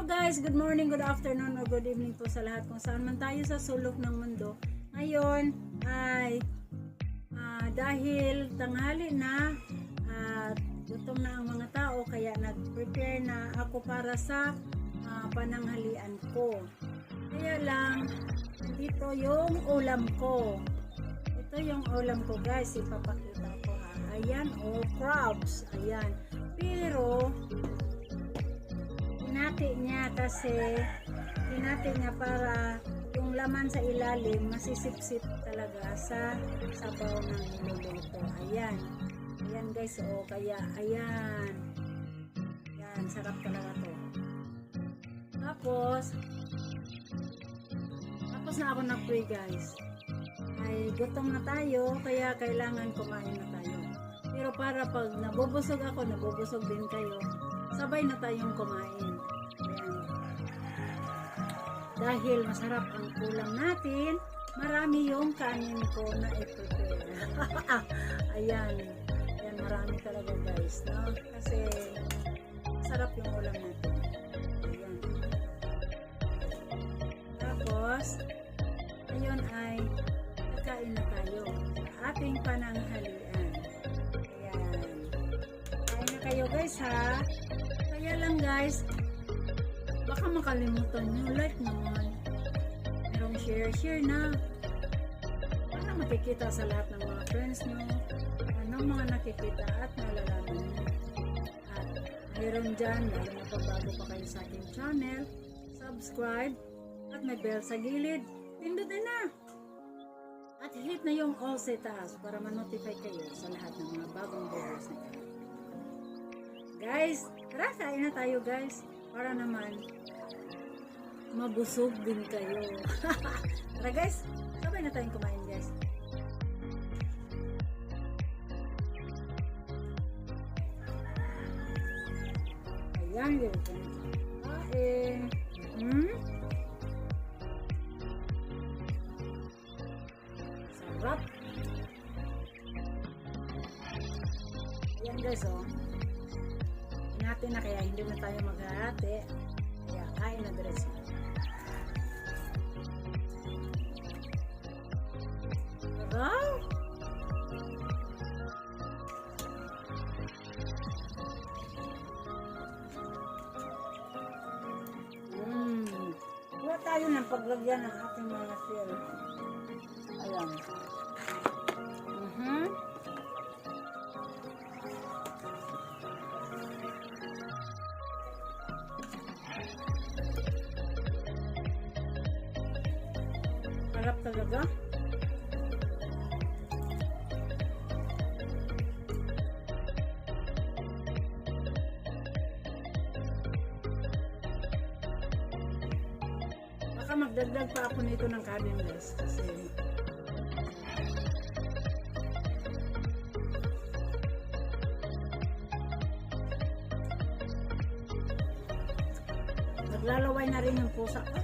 guys, good morning, good afternoon, or good evening po sa lahat kung saan man tayo sa sulok ng mundo. Ngayon ay dahil tanghali na at gutom na ang mga tao, kaya nag-prepare na ako para sa pananghalian ko. Kaya lang, dito yung ulam ko. Ito yung ulam ko guys, ipapakita ko ha. Ayan, crabs. Ayan. Pero hinati niya kasi para yung laman sa ilalim masisipsip talaga sa sabaw ng niluluto. Ayan guys, kaya ayan sarap talaga to. Tapos na ako nag-pray guys, ay gutom na tayo, kaya kailangan kumain na tayo. Pero para pag nabubusog ako, nabubusog din kayo, sabay na tayong kumain. Ayan. Dahil masarap ang ulam natin, marami yung kanin ko na i-prepare. Ayan, marami talaga guys, no? Kasi masarap yung ulam natin. Ayan. Tapos, ngayon ay kakain na tayo sa ating pananghalian. Ayan. Kain na kayo guys ha. Kaya lang guys, baka makalimutan nyo, like naman. Merong share na. Para makikita sa lahat ng mga friends nyo. Anong mga nakikita at nalalaman nyo. At mayroon dyan, lalo na pag bago pa kayo sa aking channel, subscribe at may bell sa gilid. Pindutin na! At hit na yung all sa taas para ma-notify kayo sa lahat ng mga bagong videos na kayo. Guys, tara, kain na tayo guys. Para naman mabusog din kayo. Tara guys, sabay na tayong kumain guys. Ayan, yun. Sarap. Ayan guys, natin na, kaya hindi na tayo maghahati. Kaya kain na diretso. Sarap. Kuha tayo ng paglagyan ng ating mga shell. Ayan. Harap talaga. Baka magdagdag pa ako nito ng kanin guys kasi naglalaway na rin yung pusa ko.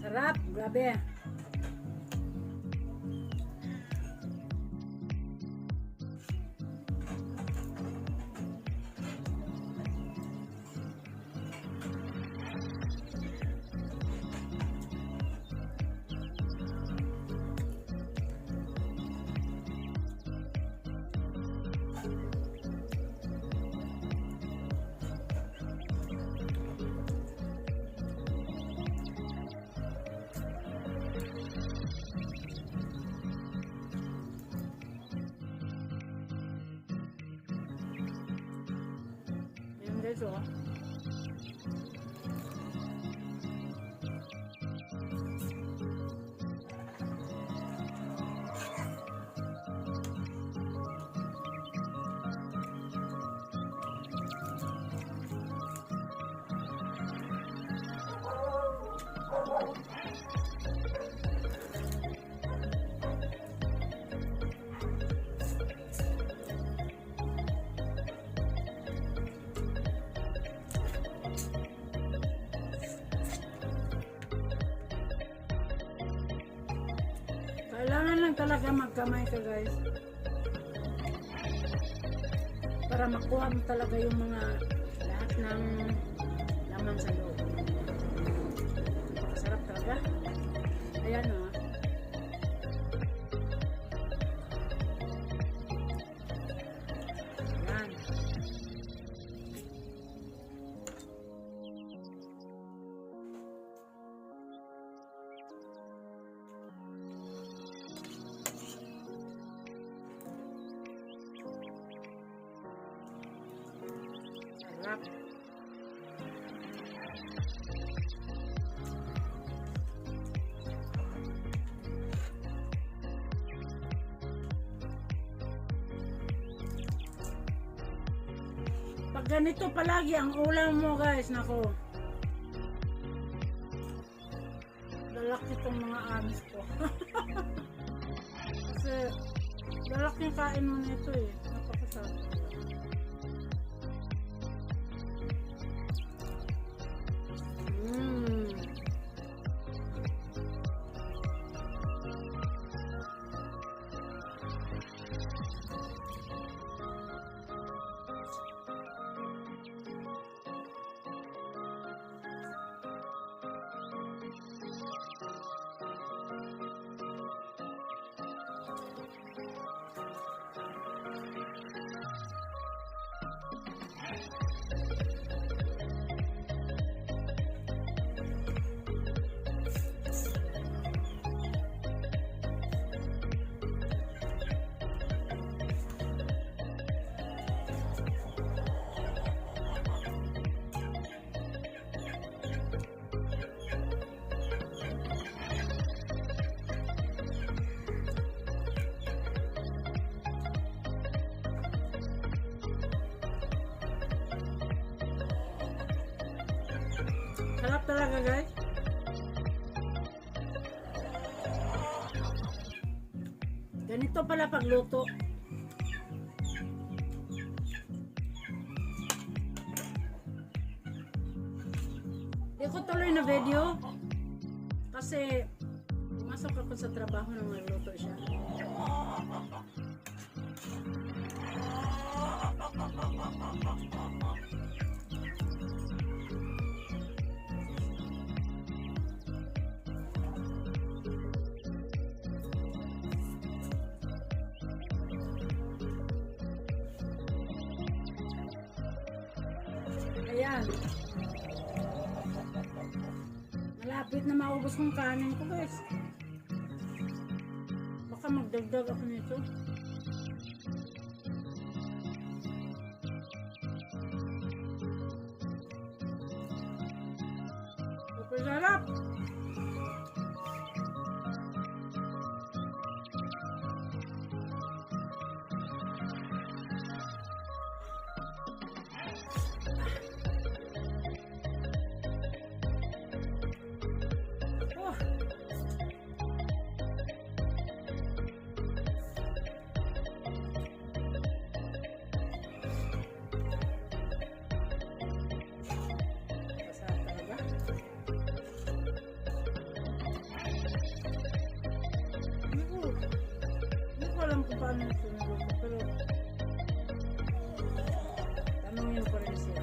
Sarap, grabe. Guys, Kailangan lang talaga magkamay ka guys. Para makuha mo talaga yung mga lahat ng laman sa loob. Masarap talaga. Ayan o. Ayan. Sarap. Pag ganito palagi ang ulam mo guys, nako. Lalaki tong mga amis ko. Kasi lalaki yung kain mo nito eh. Napakasarap. Sarap talaga guys. Ganito pala pagluto. Di ko tuloy na video kasi pumasok ako sa trabaho nang magluto siya. Ayan. Malapit na maubos kong kanin ko guys. Baka magdagdag ako nito. Super sarap! Alam ko paano ito niluto, pero tanongin ko rin siya.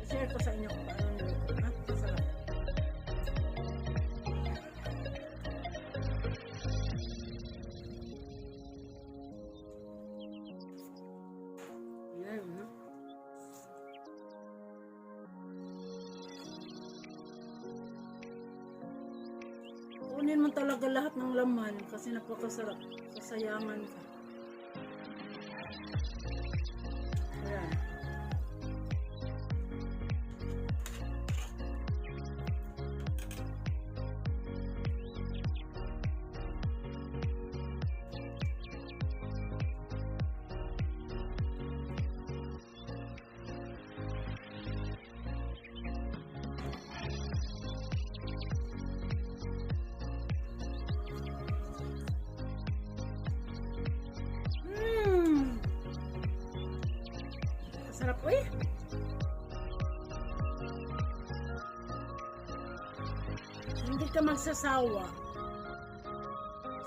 I-share ko sa inyo kung paano niluto. Ha? Masarap. Ayan, no? Kunin mo talaga lahat ng laman kasi napakasarap. Sasayangan ka. Ayan. Sarap eh. Hindi ka magsasawa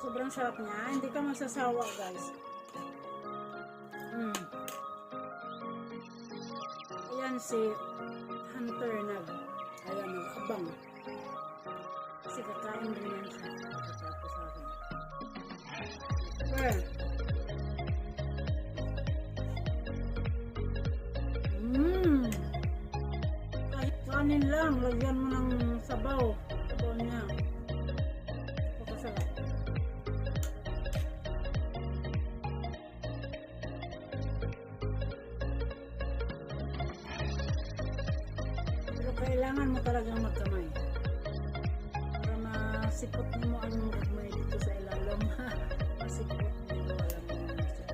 Sobrang sarap niya. Hindi ka masasawa, guys. Ayan si Hunter nag-abang. Kasi kakain din yan siya. Pagkatapos sa akin. Okay. Kahit kanin lang, lagyan mo ng sabaw. Sabaw niya. Pagkasarap. Pero kailangan mo talagang magkamay. Para masipot mo ang gagmay dito sa ilalim. Masipot mo. Alam mo yung masipot.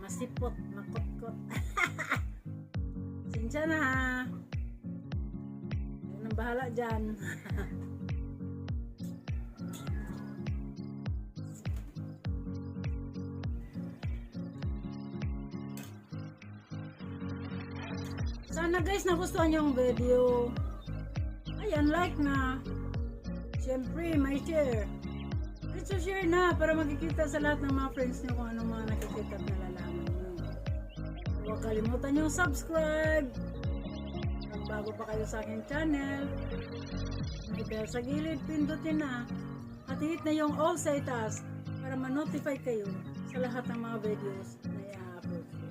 Masipot, makot-kot. Sinsya na ha. Yun ang bahala dyan. Sana guys nagustuhan yung video. Ayan, like na. Siyempre, may share. Let's share na para makikita sa lahat ng mga friends nyo kung ano mga nakikita at nalalaman nyo. Huwag kalimutan yung subscribe. Kung bago pa kayo sa aking channel, may bell sa gilid, pindutin na. At hit na yung all sa itaas para ma-notify kayo sa lahat ng mga videos na i-upload ko.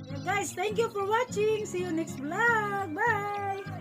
Yeah, guys, thank you for watching. See you next vlog. Bye!